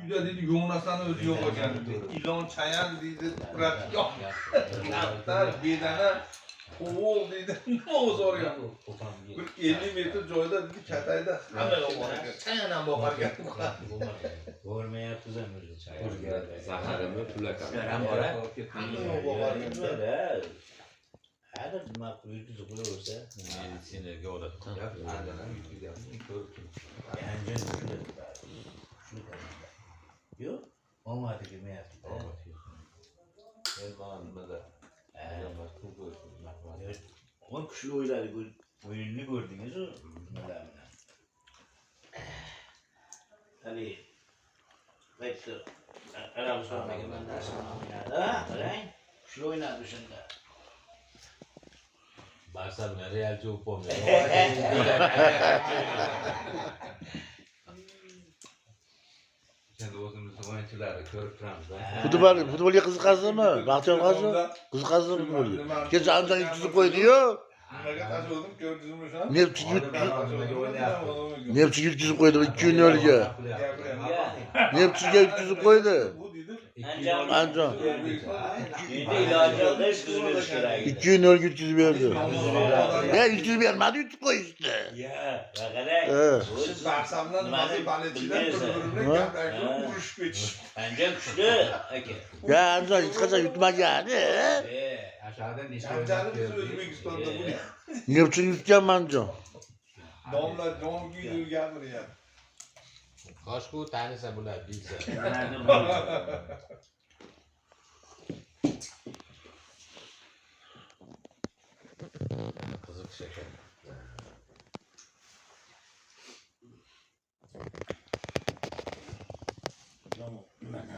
uyda deydi yo'nasani o'zi yo'q ekan deydi. Ilon chayan deydi, pratik yo'q. Kaptar, bedana, qo'voq deydi. Nima o'zi o'rgan? Bir 50 metr joyda deydi katayda hamma bor ekan. Chayan ham bor ekan. Ko'rmayapsiz ham o'zi chayon. Zaharini pulaka. Ham bor. Hamma bor ekan. Hadi nima yutqizib qo'yaversa, Meditsinaga odatda. Andan yutqizganmi? Ko'rib. yo'q, omadi kelmayapti. Nimada? Ama kuchli o'yladi, o'yinni ko'rdingiz-ku nimalar bilan. Hali qaytdi. Arabistonga mandasini o'ynadi. Qarang, kuchli o'ynadi shunda. Barsa bilan Real javob olmaydi. Endi o'zimizni o'yinchilarni ko'rib turamiz. Futbolga qiziqasizmi? Baxtiyor qo'zi? Qiziqasizmi futbolga? Kecha Anton yutkazib qo'ydi-yu. Nimaga tashuvdim ko'rdingizmi shuni? Nepchi yutkazib qo'ydi 2-0 ga. Nepchiga yutkazib qo'ydi. Anton. Endi iloji yo'q, ish qilib berish kerak. 2-0 ga yutkazib berdi. Ya yutkazib bermadi, yutib qo'yishdi. Ya, qarang. Siz Barsamdan hozir baletchilar bir-birini gapirib urushib ketish. Ancha kuchli aka. Ya Anton hech qachon yutmagan. Aşağıdan Janjalni biz O'zbekistonda bu Nepchi yutgan Anton. domgi yurganmiryapti. Koshku tanisa bular bilsa. Qiziq shekar. Mana